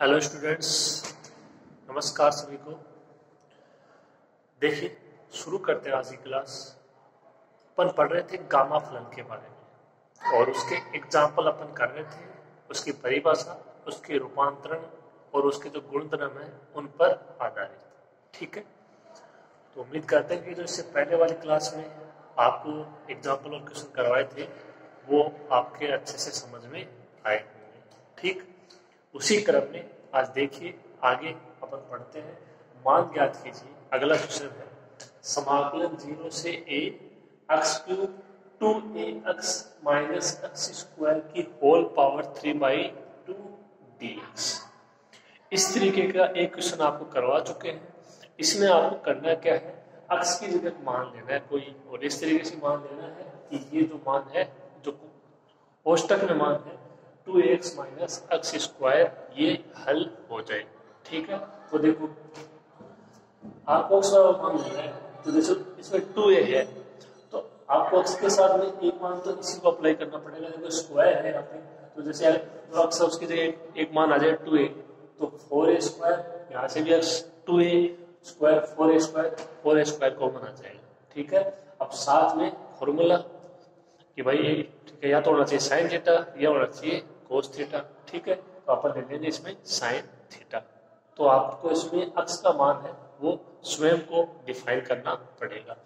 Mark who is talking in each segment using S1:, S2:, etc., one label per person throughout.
S1: Hello students, नमस्कार सभी को। देखिए, शुरू करते हैं आज की क्लास। अपन पढ़ रहे थे गामा फलन के बारे में और उसके एग्जाम्पल अपन कर रहे थे, उसकी परिभाषा, उसके रूपांतरण और उसके जो गुणधर्म है उन पर आधारित। ठीक है, तो उम्मीद करते हैं कि जो इससे पहले वाली क्लास में आपको एग्जाम्पल और क्वेश्चन करवाए थे वो आपके अच्छे से समझ में आए होंगे। ठीक, उसी क्रम में आज देखिए आगे अपन पढ़ते हैं। मान ज्ञात कीजिए। अगला क्वेश्चन है समाकलन 0 से a x cube two a x minus x square की होल पावर 3/2 dx। इस तरीके का एक क्वेश्चन आपको करवा चुके हैं। इसमें आपको करना क्या है, x की जगह मान लेना है कोई और इस तरीके से मान लेना है कि ये जो मान है, जो कोष्टक में मान है 2x माइनस एक्स स्क्वायर, ये हल हो जाए। ठीक है, तो देखो आपको x का मान लेना है, तो देखो इसमें 2a है तो आपको x के साथ में एक मान तो इसी को अप्लाई करना पड़ेगा। देखो स्क्वायर है यहाँ पे, तो जैसे जो x है उसकी जगह एक मान आ जाए 2a, तो 4a स्क्वायर, यहाँ से भी x 2a square 4a square common आ जाएगा। ठीक है, अब साथ में फॉर्मूला कि भाई एक ठीक है, या तो होना चाहिए साइन थीटा या होना चाहिए कोस थीटा। ठीक है, तो अपन ले लेंगे इसमें साइन थीटा। तो आपको इसमें x का मान है वो स्वयं को डिफाइन करना पड़ेगा।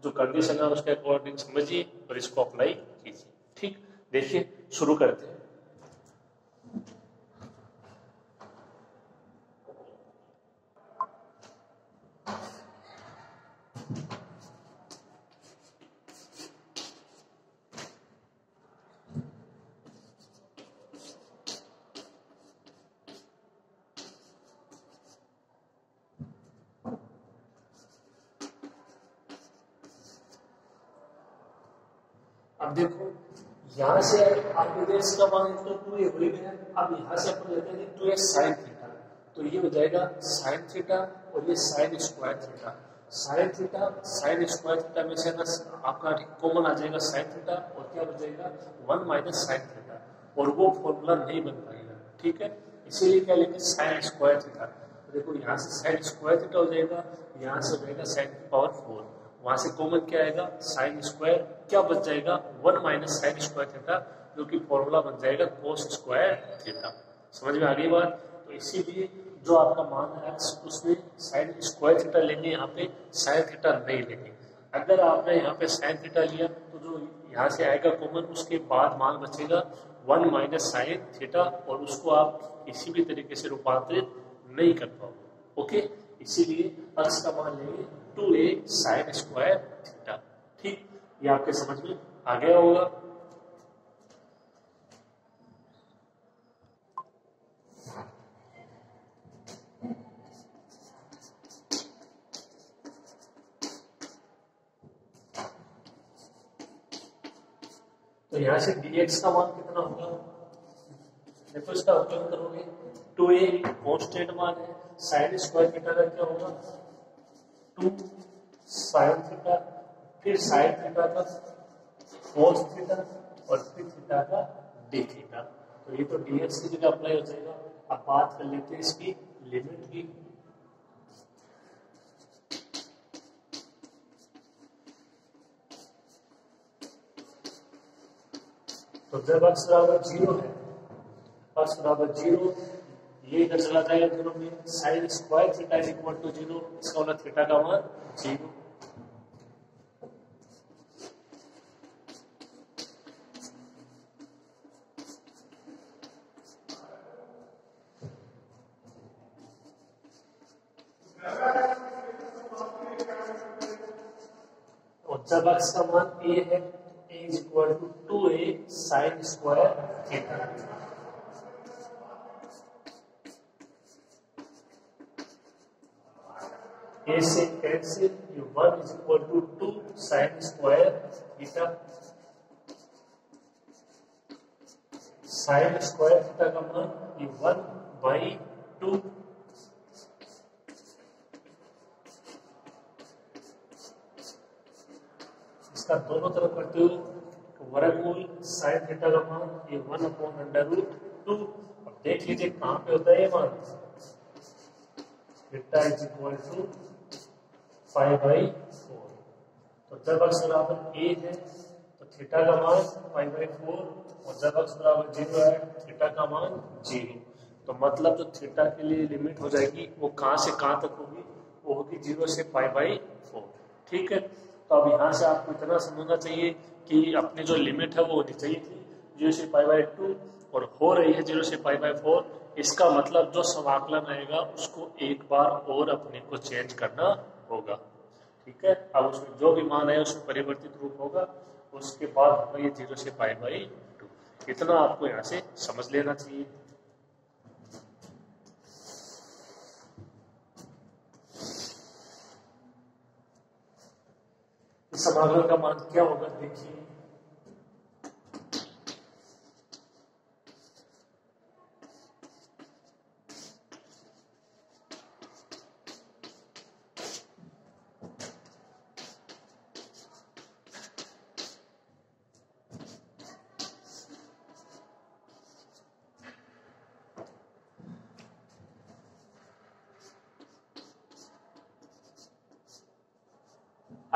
S1: जो कंडीशन है उसके अकॉर्डिंग समझिए और इसको अप्लाई कीजिए। ठीक, देखिए शुरू करते हैं। अब देखो यहाँ से आगे का मान तो 2a हो गया। अब यहाँ से अपन लेते हैं 2a साइन थीटा, तो ये हो जाएगा साइन थीटा और ये sign square theta. Sine theta sine square theta में से ना आपका कॉमन आ जाएगा साइन थीटा और क्या बचेगा 1 माइनस साइन थीटा, और वो फॉर्मूला नहीं बन पाएगा। ठीक है, इसीलिए क्या लेंगे साइन स्क्वायर थीटा। तो देखो यहाँ से साइन स्क्वायर थीटा हो जाएगा, यहाँ से हो जाएगा साइन की पावर 4, वहां से कॉमन क्या आएगा साइन स्क्वायर, क्या बच जाएगा 1 माइनस साइन स्क्वायर थीटा, जो कि फॉर्मूला बन जाएगा कोस स्क्वायर थीटा। समझ में आ गई बात? तो इसीलिए जो आपका मान है x, उसमें साइन स्क्वायर थीटा लेंगे, यहाँ पे साइन थीटा नहीं लेंगे। अगर आपने यहाँ पे साइन थीटा लिया तो जो यहाँ से आएगा कॉमन, उसके बाद मान बचेगा 1 माइनस साइन थीटा, और उसको आप किसी भी तरीके से रूपांतरित नहीं कर पाओगे। ओके, इसीलिए x का मान लेंगे 2a साइन स्क्वायर थीटा। ठीक, ये आपके समझ में आ गया होगा। तो यहां से dx का मान कितना होगा, देखो इसका उपयोग करोगे 2a कांस्टेंट मान है, साइन स्क्वायर थीटा का क्या होगा 2 साइन थीटा, फिर साइन थीटा का कोस थीटा और फिर थीटा का डी थीटा। तो ये तो dx की जगह अप्लाई हो जाएगा। अब बात कर लेते हैं इसकी लिमिट की। तो जब x बराबर 0 है, x बराबर 0, ये इधर चला जाएगा दोनों में, sine square theta is equal to 0, इसका मतलब थीटा का मान 0। और जब x का मान a है, a is equal to 2a sine square theta. a से कैंसिल, ये 1 is equal to 2 sine square theta. Sine square theta का मान ये 1/2। इसका दोनों तरफ करते हुए वर्गमूल साइन थीटा का मान ये 1/√2। देख लीजिए कहां पे होता है ये मान, थीटा इज इक्वल टू 5/4। तो जब अक्ष बराबर ए है तो थीटा का मान 5/4, और जब अक्ष बराबर 0 है थीटा का मान 0। तो मतलब जो थीटा के लिए लिमिट हो जाएगी वो कहां से कहां तक होगी, वो होगी 0 से 5/4। ठीक है, तो अब यहाँ से आपको इतना समझना चाहिए कि अपनी जो लिमिट है वो होनी चाहिए थी 0 से 5/2 और हो रही है 0 से 5/4। इसका मतलब जो समाकलन आएगा उसको एक बार और अपने को चेंज करना होगा। ठीक है, अब उसमें जो भी मान है उसमें परिवर्तित रूप होगा, उसके बाद होगा ये 0 से 5/2। इतना आपको यहाँ से समझ लेना चाहिए। समाकलन का मान क्या होगा देखिए,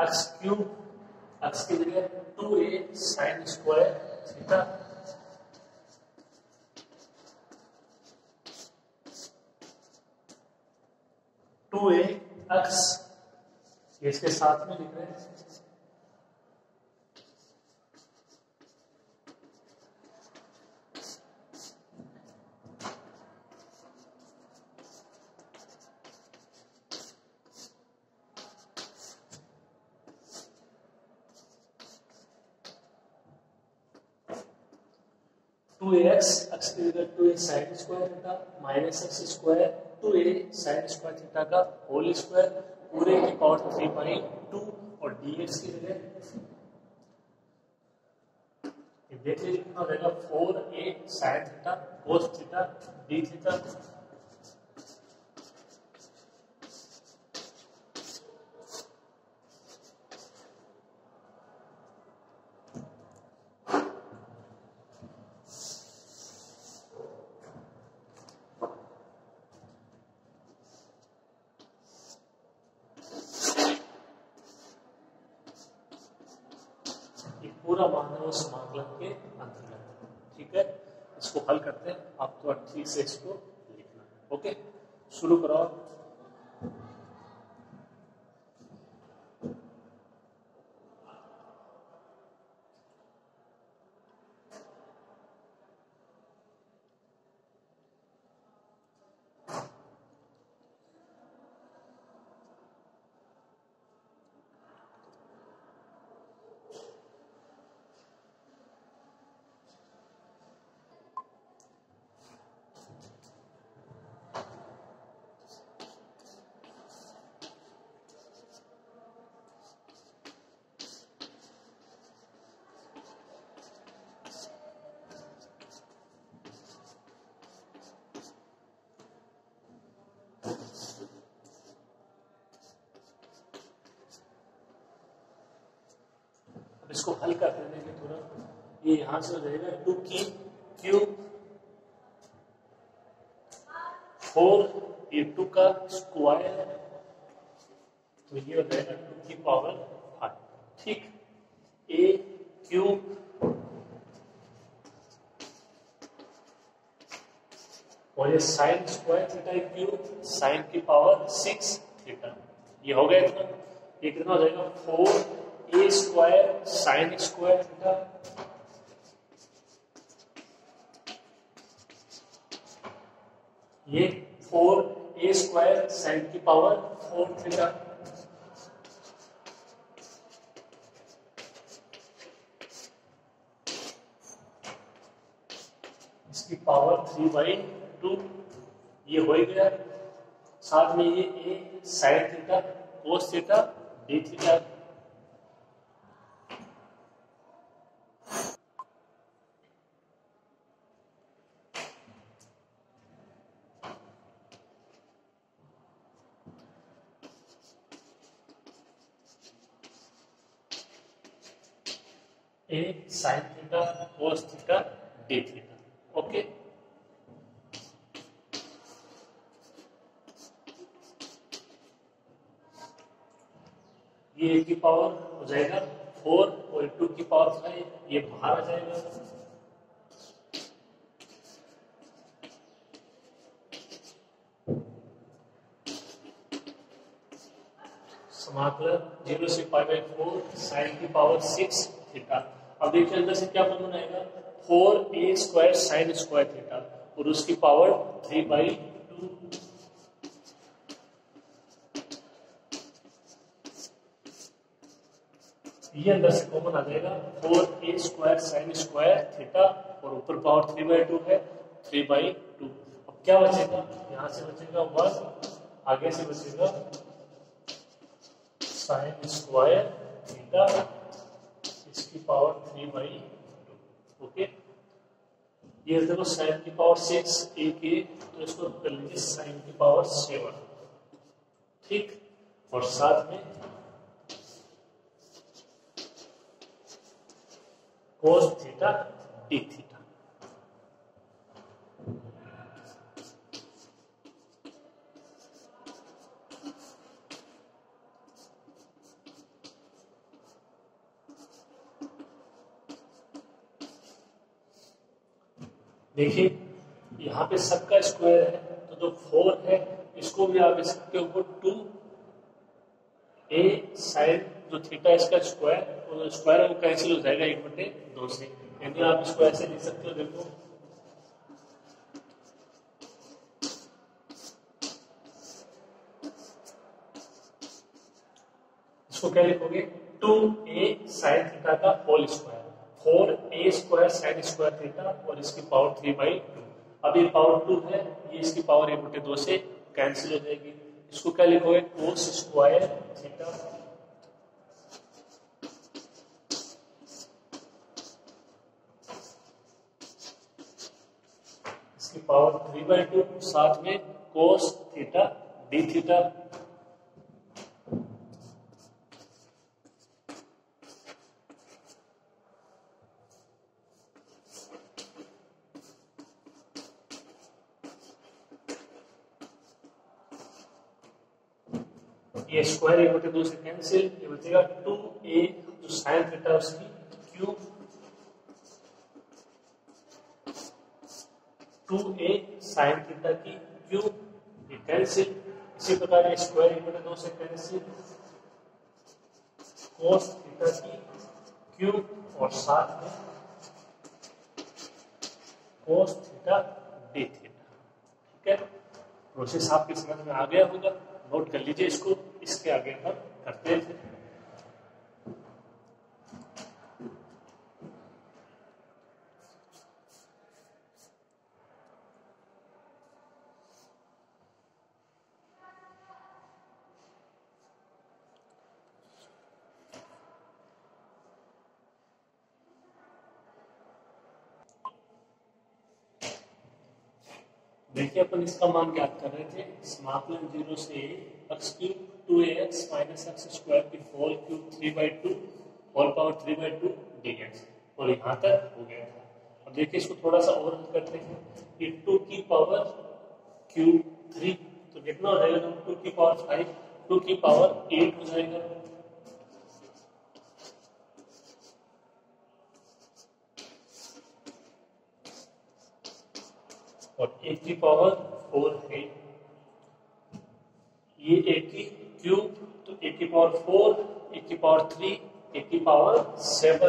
S1: एक्स क्यूब, एक्स की जगह 2a sin square theta, two a x, इसके साथ में लिख रहे हैं 2ax, एक्स की जगह 2a sin square theta minus x square 2a sin square theta का होल स्क्वायर पूरे की पावर 3/2 और dx की जगह देख लीजिए कितना रहेगा 4a sin theta cos theta d theta. पूरा मान है वो समाकलन के अंतर्गत। ठीक है, इसको हल करते हैं, आप तो ठीक से इसको लिखना है। ओके, शुरू करो। इसको हल कर देने के तुरंत ये यहां से हो जाएगा 2 की क्यूब 4 ये 2 का स्क्वायर, तो ये हो जाएगा 2 की पावर 5। ठीक, a क्यूब और ये sign square theta cube sign की पावर 6 थीटा, ये हो गया इतना। ये कितना हो जाएगा 4a square sine square theta ये 4a स्क्वायर साइन की पावर 4 थीटा, इसकी पावर 3/2, ये हो गया। साथ में ये a sine theta cos theta d theta, a sine theta cos theta d theta. Okay, ये a की पावर हो जाएगा 4 और 2 की पावर 5, ये बाहर आ जाएगा। समाकलन 0 से π/4 sin की पावर 6 थीटा। अब देखिए अंदर से क्या कॉमन आएगा, 4a² sin स्क्वायर थीटा और उसकी पावर 3/2। ये अंदर से कॉमन आ जाएगा 4a² sin स्क्वायर थीटा और ऊपर पावर 3/2 है, 3/2। अब क्या बचेगा, यहां से बचेगा 1, आगे से बचेगा sin स्क्वायर थीटा इसकी पावर 3/2। ओके, ये देखो sin की पावर 6 एक है, तो इसको कर लीजिए sin की पावर 7। ठीक, और साथ में cos थीटा d थीटा। देखिए यहाँ पे सबका स्क्वायर है, तो जो 4 है इसको भी आप इसके ऊपर 2a sin जो थीटा इसका स्क्वायर, और स्क्वायर वो कैंसिल हो जाएगा 1/2 से, यानी आप इसको ऐसे लिख सकते हो। देखो इसको क्या लिखोगे, 2a sin थीटा का whole square, 4a² sin square theta और इसकी पावर 3/2। अब ये पावर 2 है, ये इसकी पावर 1/2 से कैंसिल हो जाएगी। इसको क्या लिखोगे, cos स्क्वायर थीटा इसकी पावर 3/2, साथ में cos थीटा d थीटा। ये स्क्वायर 1/2 से कैंसिल, ये बचेगा 2a जो साइन थीटा उसकी क्यूब, 2a साइन थीटा की क्यूब, ये कैंसिल। इसी प्रकार ये स्क्वायर 1/2 से कैंसिल, cos थीटा की क्यूब और साथ में cos थीटा d थीटा। ठीक है, प्रोसेस आपके समझ में आ गया होगा, नोट कर लीजिए इसको, इसके आगे हम करते थे। देखिए अपन इसका मान ज्ञात कर रहे थे, समाकलन 0 से x³ 2ax माइनस x² की whole cube 3/2 whole power 3/2 dx, और यहाँ तक हो गया था। अब देखिए इसको थोड़ा सा और हल करते हैं, ये 2 की पावर क्यूब 3, तो कितना हो जाएगा, 2 की पावर 5, 2 की पावर 8 हो जाएगा। और 1 की पावर 4 है, ये 1 की क्यूब, तो 1 की पावर 4, 1 की पावर 3, 1 की पावर 7।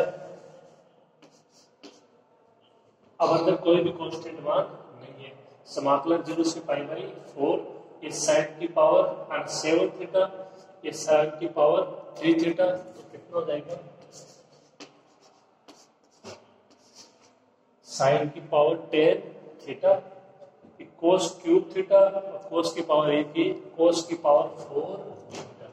S1: अब अंदर कोई भी कांस्टेंट मान नहीं है। समाकलन 0 से π/4, ये साइन की पावर 7 थीटा, ये साइन की पावर 3 थीटा, तो कितना हो जाएगा, साइन की power 10 theta, cos cube theta और कोस की पावर 1 की कोस की पावर 4 थीटा।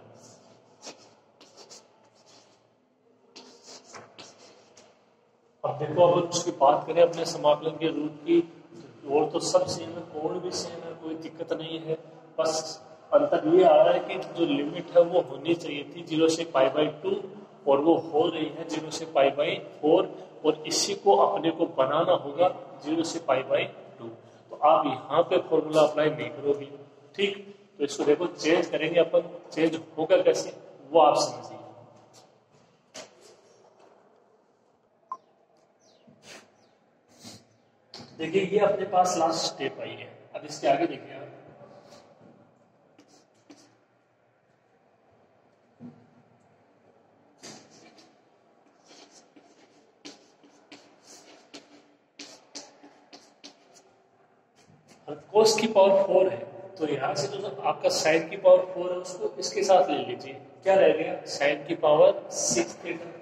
S1: अब देखो, अगर उसकी बात करें अपने समाकलन के रूट की, और तो सब सेम है, कोण भी सेम है, कोई दिक्कत नहीं है। बस अंतर ये आ रहा है कि जो लिमिट है वो होनी चाहिए थी 0 से π/2 और वो हो रही है 0 से π/4, और इसी को अपने को बनाना होगा 0 से π/2। तो आप यहाँ पे फॉर्मूला अप्लाई नहीं करोगे। ठीक, तो इसको देखो चेंज करेंगे अपन, चेंज होगा कैसे वो आप समझिए। देखिए ये अपने पास लास्ट स्टेप आई है। अब इसके आगे देखिए आप, कोस की पावर 4 है, तो यहां से जो आपका साइन की पावर 4 है उसको इसके साथ ले लीजिए, क्या रह गया, साइन की पावर 6 थीटा।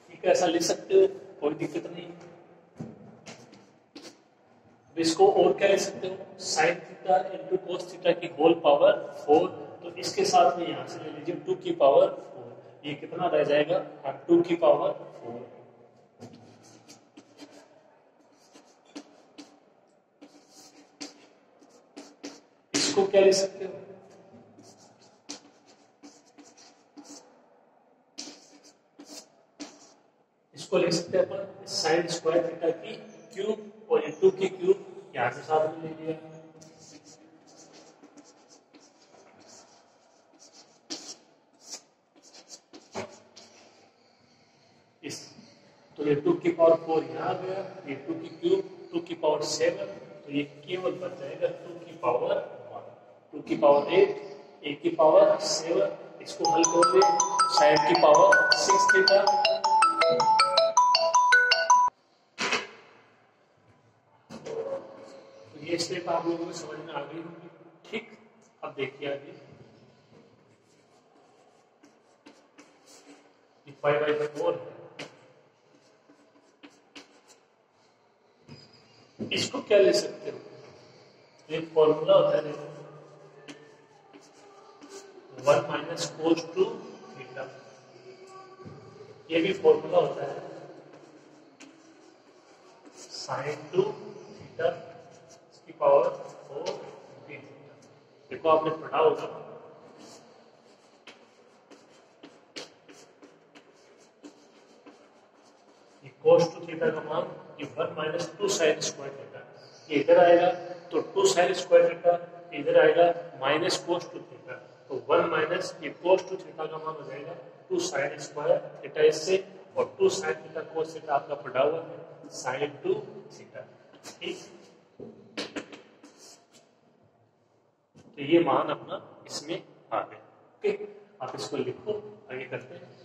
S1: ठीक है, ऐसा लिख सकते हो, कोई दिक्कत नहीं। इसको और क्या लिख सकते हो, sine theta into cos theta की होल पावर 4, तो इसके साथ में यहां से ले लीजिए 2 की पावर 4, ये कितना रह जाएगा, 2 की पावर 4। इसको क्या लिख सकते हो, इसको लिख सकते हैं अपन साइन स्क्वायर थीटा की क्यूब, और ये 2 की क्यूब यहां से साथ में ले लिया। इस तो ये 2 की पावर 4 यहाँ आ गया, ये 2 की क्यूब 2 की पावर 7, तो ये केवल बच जाएगा 2 की पावर 1, 2 की पावर 8, 1 की पावर 7, इसको हल करोगे साइन की पावर 6 थीटा। तो ये स्टेप आप लोगों को समझ में आ गई होगी। ठीक, अब देखिए आगे, ये 5/4 है, इसको क्या ले सकते हो, एक फॉर्मूला होता है 1 माइनस कोस टू थीटा, ये भी फॉर्मूला होता है साइन टू थीटा की पावर 4 थीटा। देखो आपने पढ़ा होगा, ये कोस टू थीटा का मान ये 1 माइनस 2 साइन स्क्वायर थीटा, ये इधर आएगा तो 2 साइन स्क्वायर थीटा, इधर आएगा माइनस कोस टू थीटा, तो 1 माइनस ये कोस टू थीटा का मान हो जाएगा 2 साइन स्क्वायर थीटा इससे, और 2 साइन थीटा कोस थीटा आपका पढ़ा हुआ है साइन टू थीटा। ठीक, तो ये मान अपना इसमें आ गया। ओके, आप इसको लिखो, आगे करते हैं।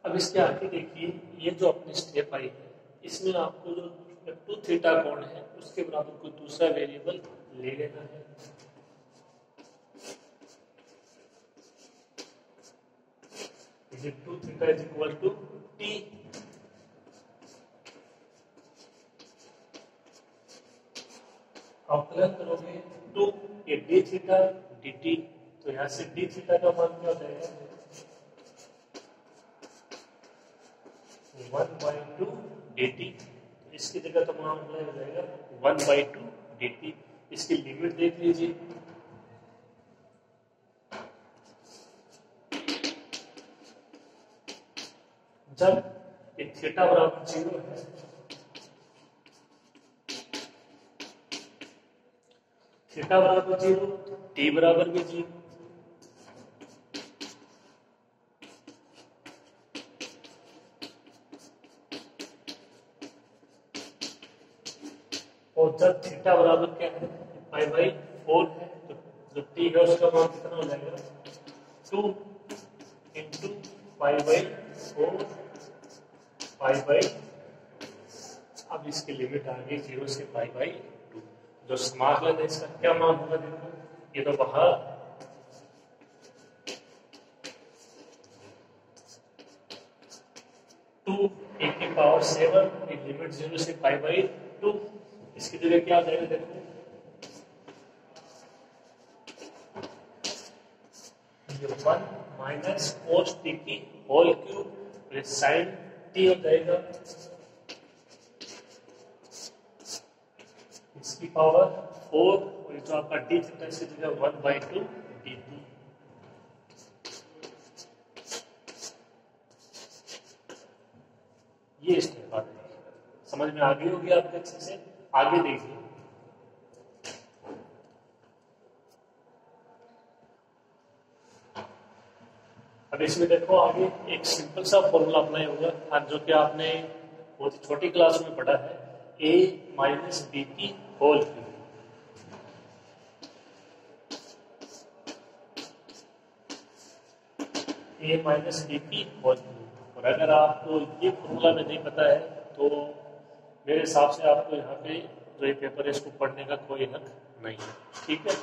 S1: अब इसके आगे देखिए, ये जो अपनी स्टेप आई है इसमें आपको जो 2 थीटा कोण है उसके बराबर कोई दूसरा वेरिएबल ले लेना है। ये 2 theta is equal to T, अवकलन करोगे 2 ये डी थीटा डी टी, तो यहाँ से डी थीटा का मान क्या हो जाएगा 1/2 dt, इसकी जगह तो मान हो जाएगा 1/2 dt। इसकी लिमिट देख लीजिए, जब एक थीटा बराबर 0 है, थीटा बराबर 0 टी बराबर भी 0, और जब थीटा बराबर क्या है π/4 है, तो जो टी है उसका मान कितना हो जाएगा 2 इंटू π/4 π/, अब इसकी लिमिट आ गई 0 से π/2। जो समाकलन है इसका क्या मान होगा, देखो ये तो बाहर 2 e की पावर 7, लिमिट 0 से π/2, इसकी जगह क्या आ जाएगा देखो, ये 1 माइनस कोस टी की whole cube plus sine T हो जाएगा, इसकी पावर 4, और जो आपका डी थीटा इसकी जगह 1/2 dt। ये स्टेप आ जाएगी, समझ में आ गई होगी आपके अच्छे से। आगे देखिए, अब इसमें देखो आगे एक सिंपल सा फॉर्मूला अप्लाई होगा जो कि आपने बहुत ही छोटी क्लास में पढ़ा है, a माइनस बी की whole cube. a minus B की होल क्यूब। और अगर आपको ये फॉर्मूला में नहीं पता है तो मेरे हिसाब से आपको यहाँ पे जो ये पेपर है इसको पढ़ने का कोई हक नहीं है, ठीक है।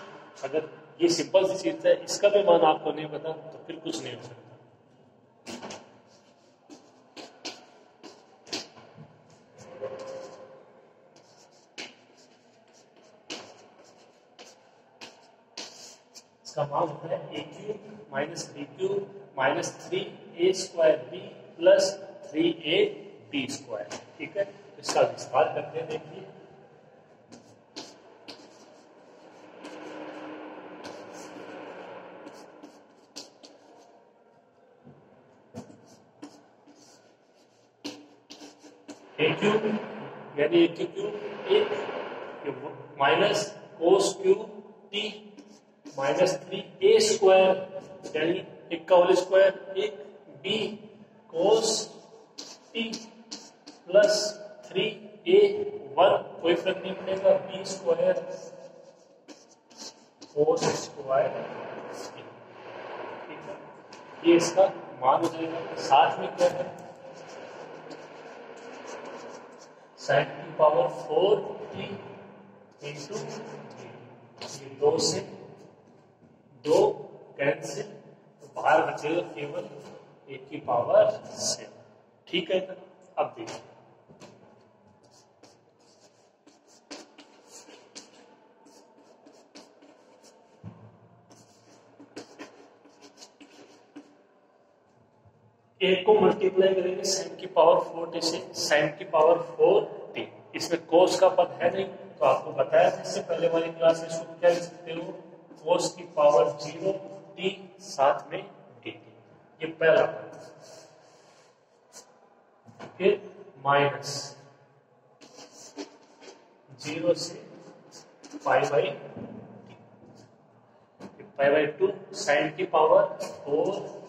S1: अगर ये सिंपल सी चीज है, इसका भी मान आपको नहीं पता तो फिर कुछ नहीं हो सकता। इसका मान होता है a cube minus b cube minus 3a² b plus 3ab², ठीक है। इसका विस्तार करते हैं, देखिए ए क्यूब यानी ए की क्यूब एक minus cos cube T minus 3a² यानी एक का होल स्क्वायर, एक B cos t plus 3a1, कोई फर्क नहीं पड़ेगा, b² कोस स्क्वायर, ठीक है। ये इसका मान हो जाएगा। साथ में क्या है, साइन की पावर 4t इंटू, ये 2 से 2 कैंसिल, तो बाहर बचेगा केवल a की पावर 7, ठीक है। अब देखिए एक को मल्टीप्लाई करेंगे साइन की पावर 4t से, साइन की पावर 4t, इसमें कोस का पद है नहीं तो आपको बताया था इससे पहले वाली क्लास में, इसको क्या लिख सकते हो, कोस की पावर 0t साथ में dt, ये पहला पद। फिर माइनस 0 से π/2 साइन की पावर 4t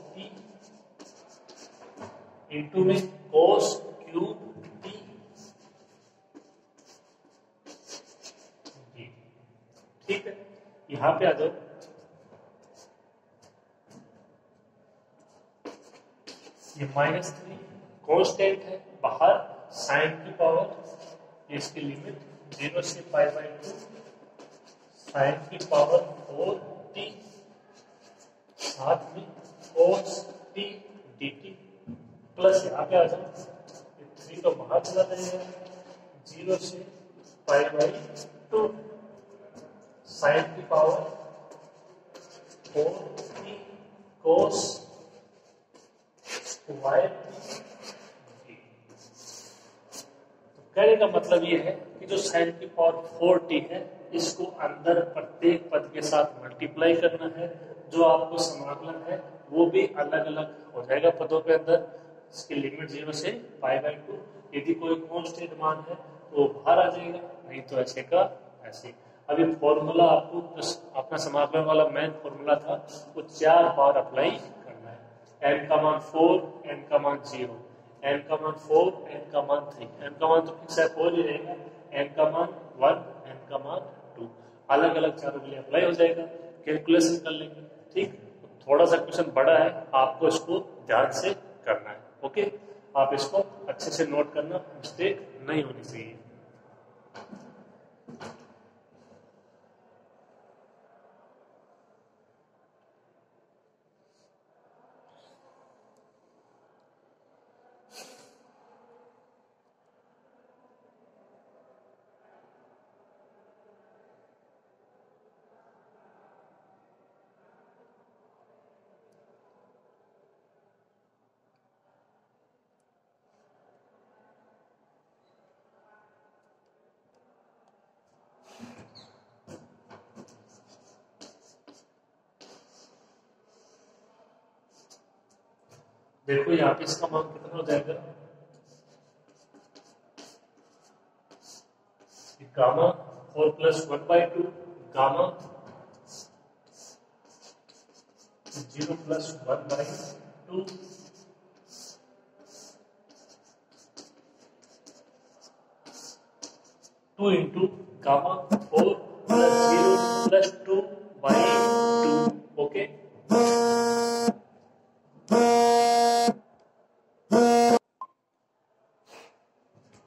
S1: इंटू में कोस क्यूब टी, ठीक है। यहां पे आ जाओ, ये -3 कांस्टेंट है, बाहर साइन की पावर, इसकी लिमिट 0 से π/2 साइन की पावर 4t साथ में कोस टी dt प्लस यहाँ पे आ जाओ, 3 तो बाहर चला जाएगा, 0 से π/2 साइन की पावर 4t कोस स्क्वायर। कहने का मतलब ये है कि जो साइन की पावर 4t है इसको अंदर प्रत्येक पद के साथ मल्टीप्लाई करना है, जो आपको समाकलन है वो भी अलग अलग हो जाएगा पदों के अंदर। इसकी लिमिट 0 से π/2, यदि कोई कांस्टेंट मान है तो बाहर आ जाएगा, नहीं तो ऐसे का ऐसे। अभी फॉर्मूला आपको अपना समाकलन वाला मेन फॉर्मूला था वो 4 बार अप्लाई करना है। n का मान 4, n का मान 0, n का मान 4, n का मान 3, n का मान तो फिक्स है 4 ही रहेगा, n का मान 1, n का मान 2, अलग अलग चारों के लिए अप्लाई हो जाएगा। कैलकुलेशन कर लेंगे, ठीक। थोड़ा सा क्वेश्चन बड़ा है, आपको इसको ध्यान से करना है, ओके। आप इसको अच्छे से नोट करना, मिस्टेक नहीं होनी चाहिए। देखो यहाँ पे इसका मान कितना हो जाएगा, gamma 4 + 1/2 gamma 0 + 1/2 2 into gamma 4 plus 0 plus 2 by 2. Okay,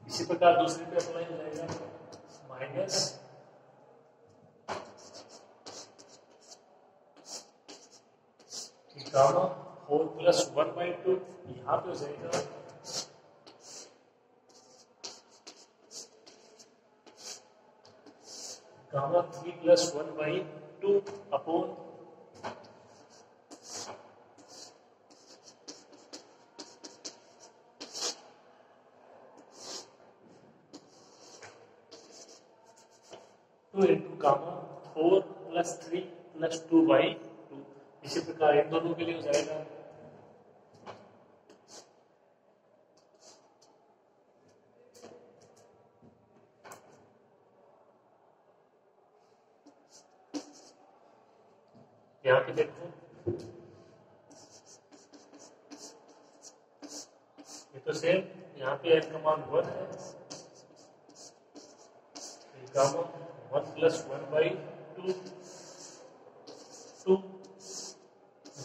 S1: इसी प्रकार दूसरे पे अप्लाई हो जाएगा, माइनस गामा 4 + 1/2 यहाँ पे हो जाएगा gamma 3 + 1/2 upon two into gamma 4 + 3 + 2/2। इसी प्रकार इन दोनों के लिए हो जाएगा यहाँ पे देखो, ये तो सेम, यहाँ पे n का मान 1 है, गामा 1 + 1/2 2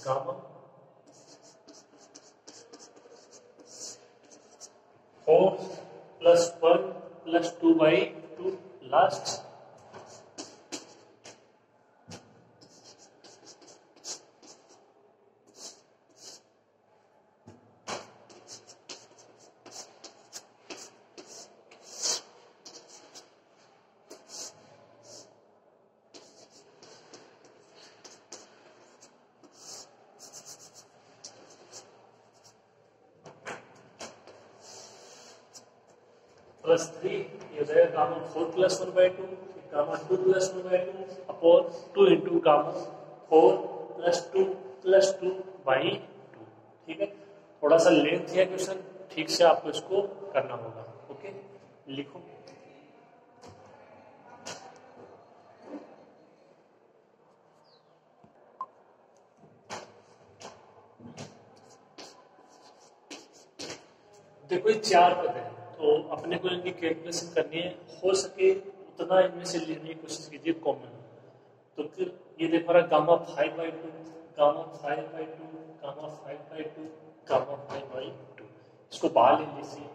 S1: गामा 4 + 1 + 2/2 लास्ट +3, ये हो जाएगा gamma 4 + 1/2 gamma 2 + 1/2 upon 2 into gamma 4 + 2 + 2/2। ठीक है, थोड़ा सा लेंथ है क्वेश्चन, ठीक से आपको इसको करना होगा। ओके, लिखो, देखो ये 4 पद है, तो अपने को इनकी कैलकुलेशन करनी है, हो सके उतना इनमें से लेने की कोशिश कीजिए कॉमन। तो फिर ये देखो रहा गामा 5/2 गामा 5/2 गामा 5/2 गामा 5/2, इसको बाहर ले लीजिए।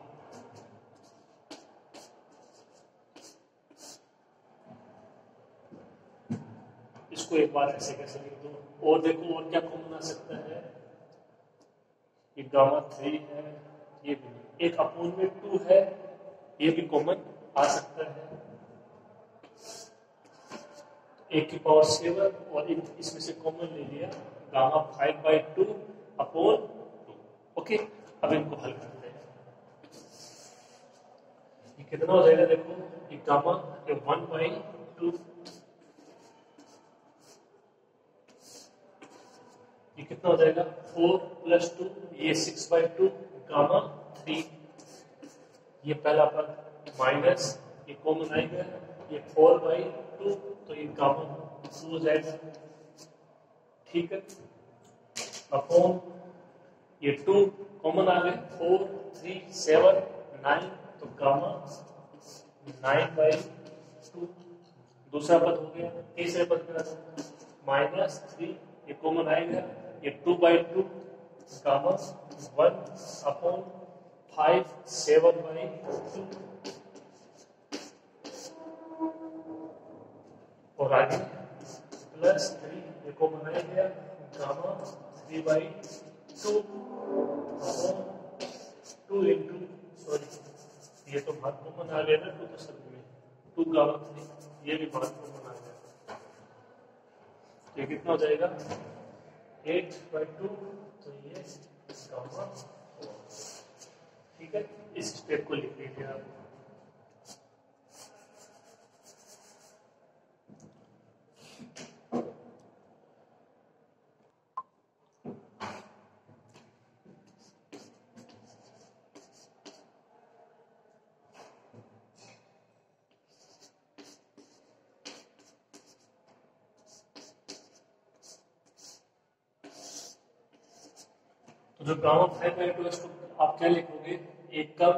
S1: इसको एक बार ऐसे कैसे लिख दो, और देखो और क्या कॉमन आ सकता है, ये गामा 3 है, ये भी एक अपोन में 2 है, ये भी कॉमन आ सकता है, 1⁴ और इसमें से कॉमन ले लिया गामा 5/2 अपॉन 2। ओके, अब इनको हल करते हैं, ये कितना हो जाएगा, देखो ये गामा 1/2, ये कितना हो जाएगा 4 + 2, ये 6/2 गामा 3, ये पहला पद माइनस ये कॉमन आएगा, ये 4/2, तो ये गामा 2 हो जाएगा। ठीक है, अपॉन ये 2 कॉमन आ गए, 4 3 7 9, तो गामा 9/2, दूसरा पद हो गया। तीसरे पद का -3, ये कॉमन आएगा, ये 2/2 गामा 1/5 7/2, और आगे +3, ये कॉमन आएगा गामा 3/2 अपॉन 2 इंटू, सॉरी ये तो भाग कॉमन आ गया ना 2 तो सब में 2 गामा 3, ये भी भाग कॉमन आ गया, ये कितना हो जाएगा 8/2, तो ये गामा 4। ठीक है, इस स्टेप को लिख लीजिए आप। तो जो गामा 5/2 है इसको आप क्या लिखोगे, एक कम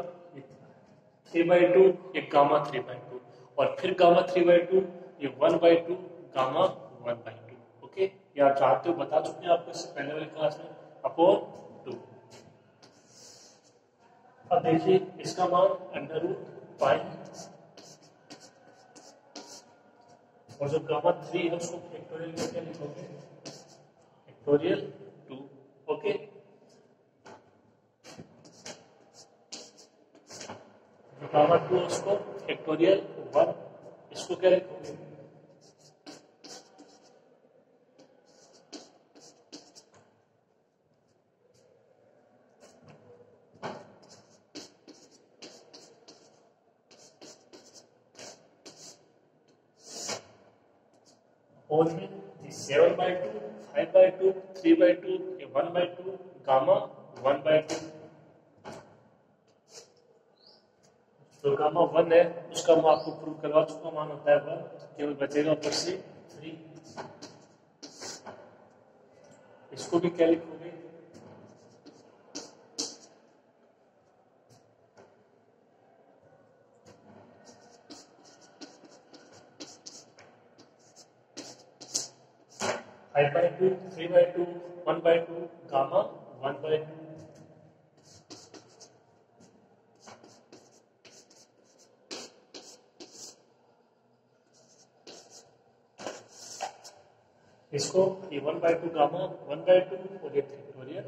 S1: 3/2, एक गामा 3/2, और फिर गामा 3/2, ये 1/2 गामा 1/2। ओके, ये आप जानते हो, बता चुके हैं आपको इससे पहले वाली क्लास में, अपॉन 2। अब देखिए इसका मान √पाई, और जो गामा 3 है उसको फैक्टोरियल में क्या लिखोगे, फैक्टोरियल 2। ओके, जो गामा 2 उसको फैक्टोरियल 1, इसको क्या लिखोगे, होल में 7/2, 5/2, 3/2, 1/2 गामा 1/2। तो गामा 1 है उसका मैं आपको प्रूव करवा चुका, मान होता है 1, केवल बचेगा ऊपर से 3। इसको भी क्या लिखोगे, फाइव बाई टू, 3/2, 1/2 गामा 1/2। इसको ये 1/2 गामा 1/2 और ये फैक्टोरियल।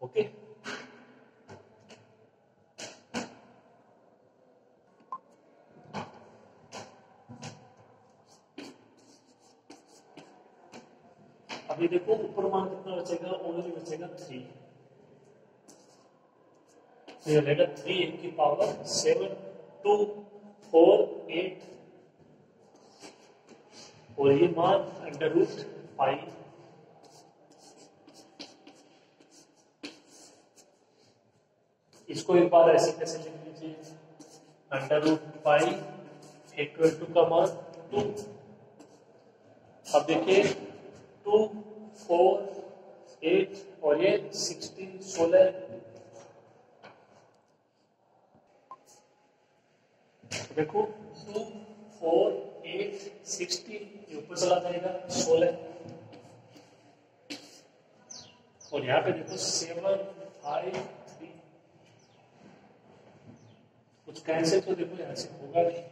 S1: ओके, अभी देखो ऊपर मान कितना बचेगा, ओनली बचेगा 3। तो ये रहेगा 3 की पावर 7, 2, 4, 8, और ये मान √पाई। इसको एक बार ऐसे कैसे लिख लीजिए, √पाई इक्वल टू का मान 2। अब देखिए 2, 4, 8 और ये 16, 16। देखो 2, 4, 8, 16, ये ऊपर चला जाएगा 16, और यहाँ पे देखो 7, 5, 3, कुछ कैंसिल तो देखो यहाँ से होगा नहीं।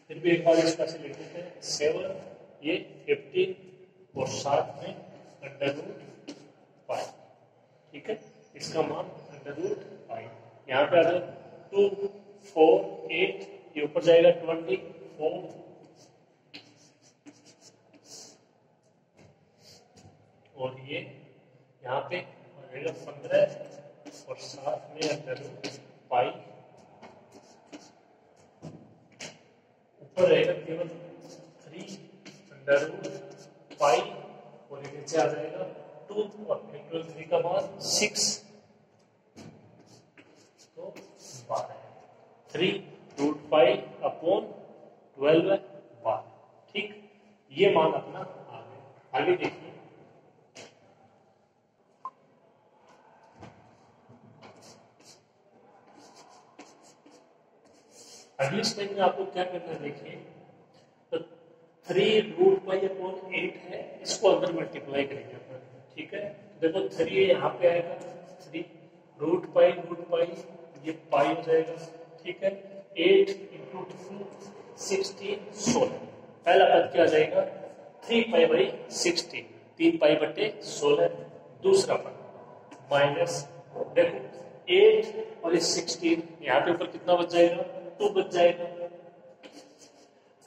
S1: फिर भी एक बार इसका से लिख देते हैं 7, ये 15 और साथ में √पाई। ठीक है, इसका मान √पाई। यहाँ पे अगर 2, 4, 8, ये ऊपर जाएगा 24, और ये यहाँ पे रहेगा 15 और साथ में √पाई। ऊपर रहेगा केवल 3 √पाई, और ये नीचे आ जाएगा 2 और फैक्टोरियल 3 का मान 6, तो 12। 3√पाई अपॉन 12 12। ठीक, ये मान अपना आ गया। आगे देखिए, अगली स्टेप में आपको क्या करना है, देखिए तो 3√पाई अपॉन 8 है, इसको अंदर मल्टीप्लाई करेंगे अपन। ठीक है, देखो 3 यहाँ पे आएगा, 3√पाई ये पाई हो जाएगा। ठीक है, 8 × 2 16, 16। पहला पद क्या आ जाएगा, 3π/16, 3π/16। दूसरा पद माइनस, देखो 8 और 16, यहाँ पे ऊपर कितना बच जाएगा, 2 बच जाएगा।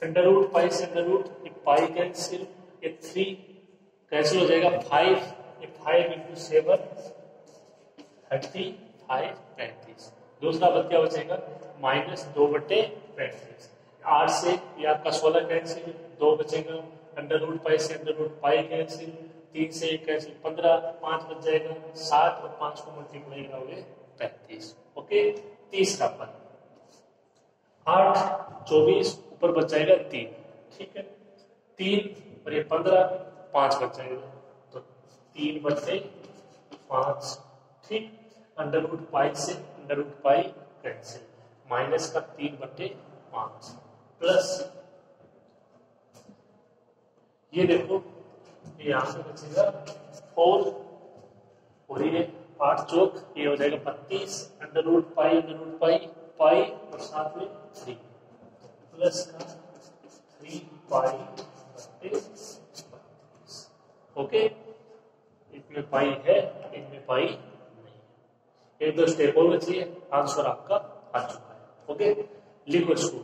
S1: √पाई से √ पाई कैंसिल, ये 3 कैंसिल हो जाएगा, 5, ये 5 × 7 35, 35। दूसरा पद क्या बचेगा, -2/35। 8 से ये आपका 16 कैंसिल, 2 बचेगा। √पाई से √पाई कैंसिल, 3 से 1 कैंसिल, 15, 5 बच जाएगा। 7 और 5 को मल्टीप्लाई करोगे 35। ओके, तीसरा पद। 8 24 ऊपर बच जाएगा 3, ठीक है 3 और ये 15 5 बच जाएगा, तो 3/5, ठीक। अंडर रूट पाई से under root pi cancel, minus का 3/5 प्लस ये देखो ये यहां से बचेगा 4 और ये 8 चौक ये हो जाएगा 32, अंडर रूट पाई पाई और साथ में 3 प्लस का 3 पाई/32। ओके, इनमें पाई है इनमें पाई नहीं, एक दो स्टेप और बची है, आंसर आपका आ चुका है। ओके, लिखो इसको।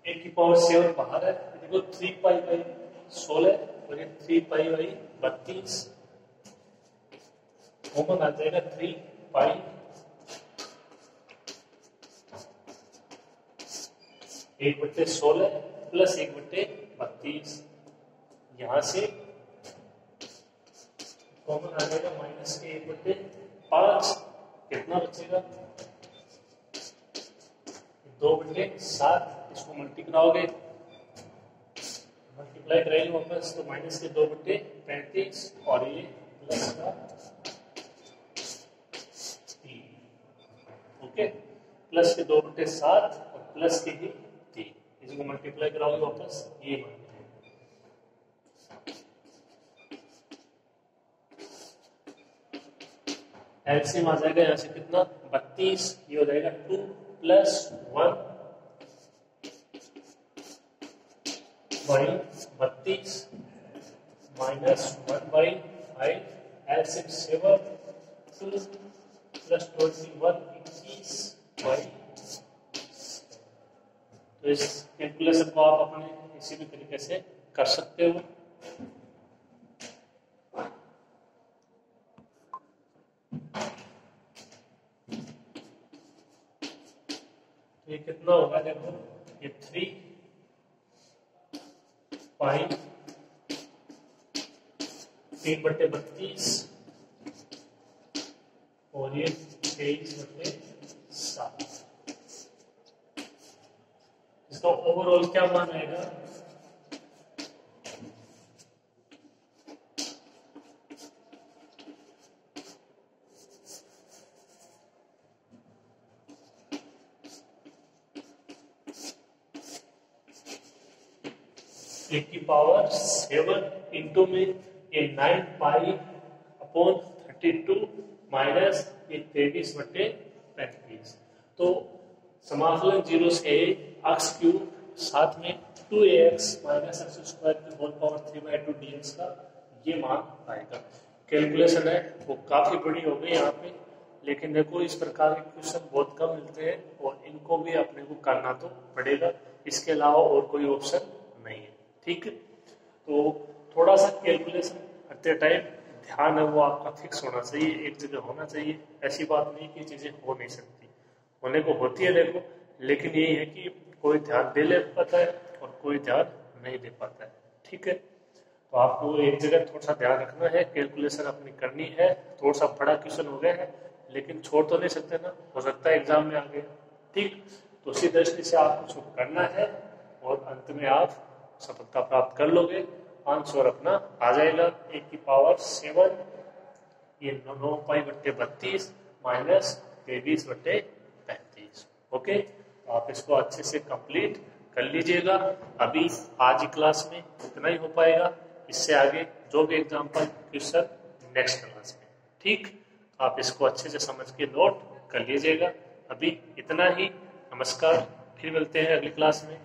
S1: एक की पावर 7 बाहर है, देखो 3π/16 और ये 3π/32 कॉमन आ जाएगा 3π 1/16 प्लस 1/32, यहां से कॉमन आ जाएगा माइनस के 1/5, कितना बचेगा 2/7, इसको मल्टीप्लाई करेंगे वापस तो माइनस के 2/35 और ये प्लस का 3, ओके प्लस के 2/7 और प्लस के ही 3, इसको मल्टीप्लाई कराओगे वापस ये बन एलसीएम आ जाएगा यहाँ से कितना 32, ये हो जाएगा 2 + 1/32 माइनस 1/5, एलसीएम 7, 2 + 21 21/, तो इस कैलकुलेशन को आप अपने किसी भी तरीके से कर सकते हो। ये कितना होगा देखो, ये 3π/32 और ये 23/7, इसका ओवरऑल क्या मान आएगा, एक की पावर 7 इंटू में ये 9π/32 माइनस ये 23/35, तो समाकलन 0 से x क्यूब साथ में 2ax माइनस x² की होल पावर 3/2 dx का ये मान आएगा। कैलकुलेशन है वो काफी बड़ी हो गई यहाँ पे, लेकिन देखो इस प्रकार के क्वेश्चन बहुत कम मिलते हैं और इनको भी अपने को करना तो पड़ेगा, इसके अलावा और कोई ऑप्शन नहीं है, ठीक है। तो थोड़ा सा कैलकुलेशन करते टाइम ध्यान है वो आपका फिक्स होना चाहिए, एक जगह होना चाहिए, ऐसी बात नहीं कि चीजें हो नहीं सकती, होने को होती है देखो, लेकिन यही है कि कोई ध्यान दे ले पाता है और कोई ध्यान नहीं दे पाता है, ठीक है। तो आपको एक जगह थोड़ा सा ध्यान रखना है, कैलकुलेशन अपनी करनी है, थोड़ा सा बड़ा क्वेश्चन हो गया है लेकिन छोड़ तो नहीं सकते ना, हो सकता है एग्जाम में आ गए, ठीक। तो उसी दृष्टि से आपको कुछ करना है और अंत में आप सफलता प्राप्त कर लोगे, आंसर अपना आ जाएगा 1 की पावर 7 ये 9π/32 माइनस 23/35, ओके। तो आप इसको अच्छे से कंप्लीट कर लीजिएगा। अभी आज की क्लास में इतना ही हो पाएगा, इससे आगे जो भी एग्जाम्पल क्वेश्चन नेक्स्ट क्लास में, ठीक। आप इसको अच्छे से समझ के नोट कर लीजिएगा। अभी इतना ही, नमस्कार, फिर मिलते हैं अगली क्लास में।